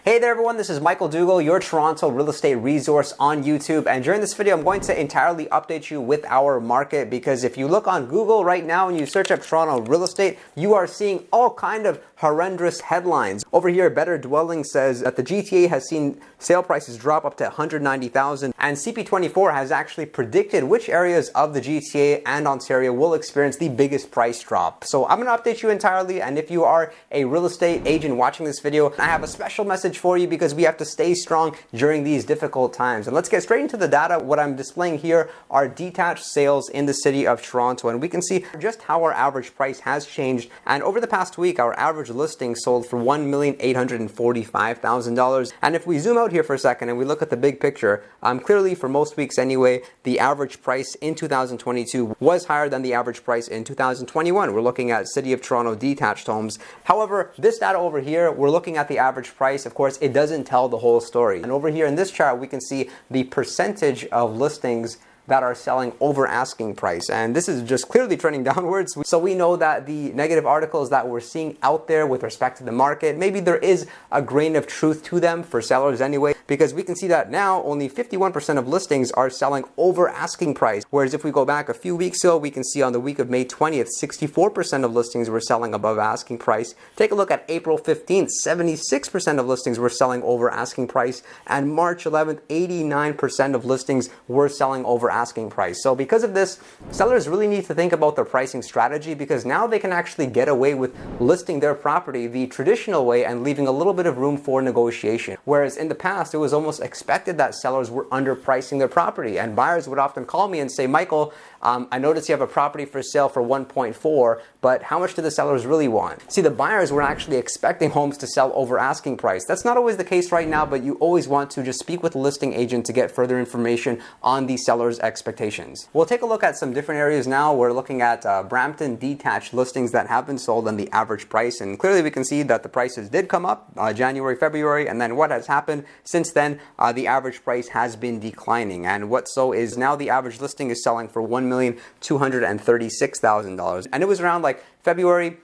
Hey there everyone, this is Michael Dougal, your Toronto real estate resource on YouTube, and during this video I'm going to entirely update you with our market, because if you look on Google right now and you search up Toronto real estate, you are seeing all kind of horrendous headlines. Over here, Better Dwelling says that the GTA has seen sale prices drop up to $190,000, and CP24 has actually predicted which areas of the GTA and Ontario will experience the biggest price drop. So I'm going to update you entirely, and if you are a real estate agent watching this video, I have a special message for you because we have to stay strong during these difficult times. And let's get straight into the data. What I'm displaying here are detached sales in the city of Toronto, and we can see just how our average price has changed. And over the past week, our average listing sold for $1,845,000. And if we zoom out here for a second and we look at the big picture, clearly for most weeks anyway, the average price in 2022 was higher than the average price in 2021. We're looking at City of Toronto detached homes. However, this data over here, we're looking at the average price. Of course, it doesn't tell the whole story. And over here in this chart, we can see the percentage of listings that are selling over asking price, and this is just clearly trending downwards. So we know that the negative articles that we're seeing out there with respect to the market, maybe there is a grain of truth to them for sellers anyway, because we can see that now only 51% of listings are selling over asking price, whereas if we go back a few weeks ago, we can see on the week of May 20th, 64% of listings were selling above asking price. Take a look at April 15th, 76% of listings were selling over asking price, and March 11th, 89% of listings were selling over asking price. So because of this, sellers really need to think about their pricing strategy, because now they can actually get away with listing their property the traditional way and leaving a little bit of room for negotiation. Whereas in the past, it was almost expected that sellers were underpricing their property, and buyers would often call me and say, Michael, I noticed you have a property for sale for 1.4, but how much do the sellers really want? See, the buyers were actually expecting homes to sell over asking price. That's not always the case right now, but you always want to just speak with the listing agent to get further information on the seller's expectations. We'll take a look at some different areas now. We're looking at Brampton detached listings that have been sold and the average price, and clearly we can see that the prices did come up January, February, and then what has happened since then, the average price has been declining, and what so is now the average listing is selling for $1,236,000, and it was around like February,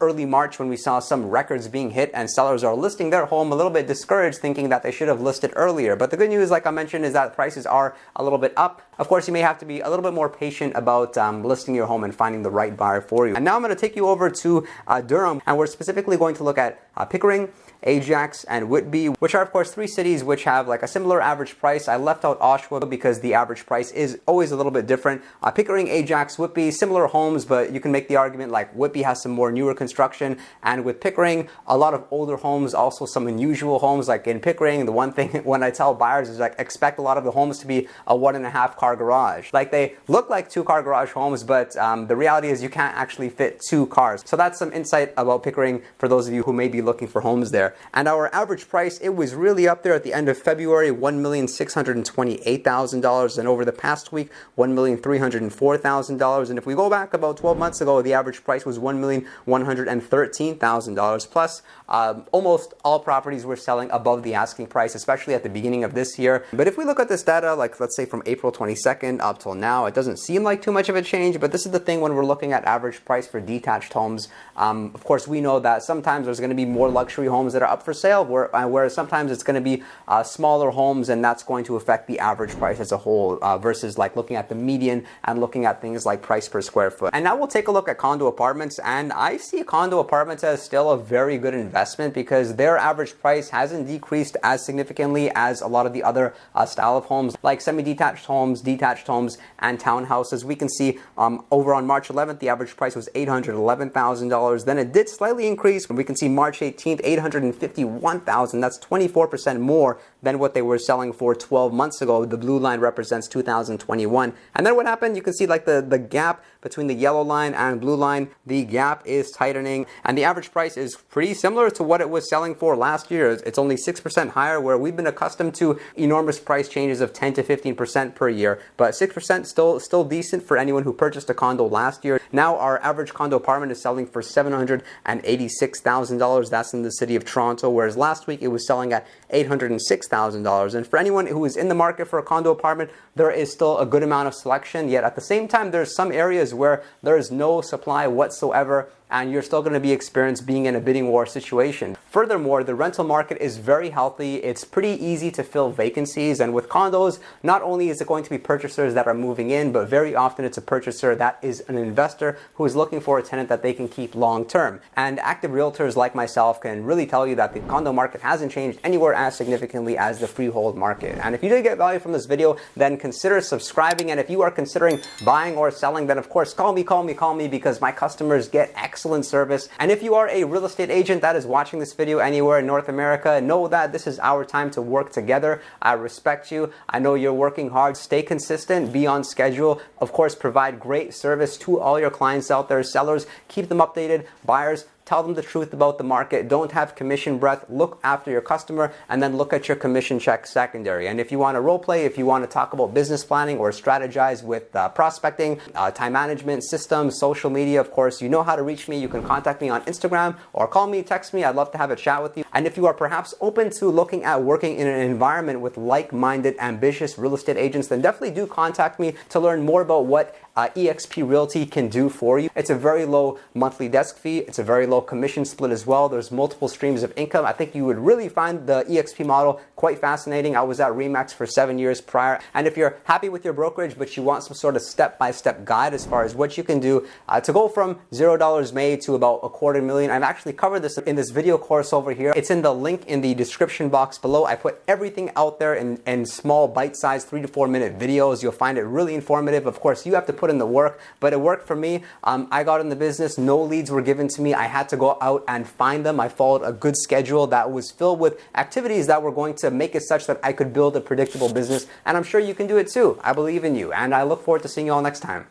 early March when we saw some records being hit, and sellers are listing their home a little bit discouraged, thinking that they should have listed earlier. But the good news, like I mentioned, is that prices are a little bit up. Of course, you may have to be a little bit more patient about listing your home and finding the right buyer for you. And now I'm going to take you over to Durham, and we're specifically going to look at Pickering, Ajax, and Whitby, which are of course three cities which have like a similar average price. I left out Oshawa because the average price is always a little bit different. Pickering, Ajax, Whitby, similar homes, but you can make the argument like Whitby has some more newer construction, and with Pickering, a lot of older homes, also some unusual homes. Like in Pickering, the one thing when I tell buyers is like expect a lot of the homes to be a 1.5 car garage. Like they look like 2-car garage homes, but the reality is you can't actually fit 2 cars. So that's some insight about Pickering for those of you who may be looking for homes there. And our average price, it was really up there at the end of February, $1,628,000, and over the past week, $1,304,000. And if we go back about 12 months ago, the average price was $1,113,000. Plus, almost all properties were selling above the asking price, especially at the beginning of this year. But if we look at this data, like let's say from April 22nd up till now, it doesn't seem like too much of a change. But this is the thing when we're looking at average price for detached homes. Of course, we know that sometimes there's going to be more luxury homes that are up for sale, whereas sometimes it's going to be smaller homes, and that's going to affect the average price as a whole, versus like looking at the median and looking at things like price per square foot. And now we'll take a look at condo apartments, and I see condo apartments as still a very good investment because their average price hasn't decreased as significantly as a lot of the other style of homes, like semi-detached homes, detached homes, and townhouses. We can see over on March 11th, the average price was $811,000. Then it did slightly increase. We can see March 18th, $851,000. That's 24% more than what they were selling for 12 months ago. The blue line represents 2021. And then what happened? You can see like the gap between the yellow line and blue line, the gap is tightening, and the average price is pretty similar to what it was selling for last year. It's only 6% higher, where we've been accustomed to enormous price changes of 10 to 15% per year, but 6% still decent for anyone who purchased a condo last year. Now our average condo apartment is selling for $786,000. That's in the city of Toronto, whereas last week it was selling at $806,000. And for anyone who is in the market for a condo apartment, there is still a good amount of selection, yet at the same time, there's some areas where there is no supply whatsoever, and you're still going to be experienced being in a bidding war situation. Furthermore, the rental market is very healthy. It's pretty easy to fill vacancies, and with condos, not only is it going to be purchasers that are moving in, but very often it's a purchaser that is an investor who is looking for a tenant that they can keep long term. And active realtors like myself can really tell you that the condo market hasn't changed anywhere as significantly as the freehold market. And if you did get value from this video, then consider subscribing. And if you are considering buying or selling, then of course call me because my customers get excellent service. And if you are a real estate agent that is watching this video anywhere in North America, know that this is our time to work together. I respect you. I know you're working hard. Stay consistent, be on schedule. Of course, provide great service to all your clients out there. Sellers, keep them updated. Buyers, tell them the truth about the market. Don't have commission breath. Look after your customer and then look at your commission check secondary. And if you want to role play, if you want to talk about business planning or strategize with prospecting, time management, systems, social media, of course, you know how to reach me. You can contact me on Instagram or call me, text me. I'd love to have a chat with you. And if you are perhaps open to looking at working in an environment with like-minded, ambitious real estate agents, then definitely do contact me to learn more about what eXp Realty can do for you. It's a very low monthly desk fee. It's a very low commission split as well. There's multiple streams of income. I think you would really find the eXp model quite fascinating. I was at RE/MAX for 7 years prior. And if you're happy with your brokerage, but you want some sort of step-by-step guide as far as what you can do to go from $0 made to about $250,000, I've actually covered this in this video course over here. It's in the link in the description box below. I put everything out there in small bite-sized 3 to 4 minute videos. You'll find it really informative. Of course, you have to put in the work, but it worked for me. I got in the business. No leads were given to me. I had to go out and find them. I followed a good schedule that was filled with activities that were going to make it such that I could build a predictable business. And I'm sure you can do it too. I believe in you, and I look forward to seeing you all next time.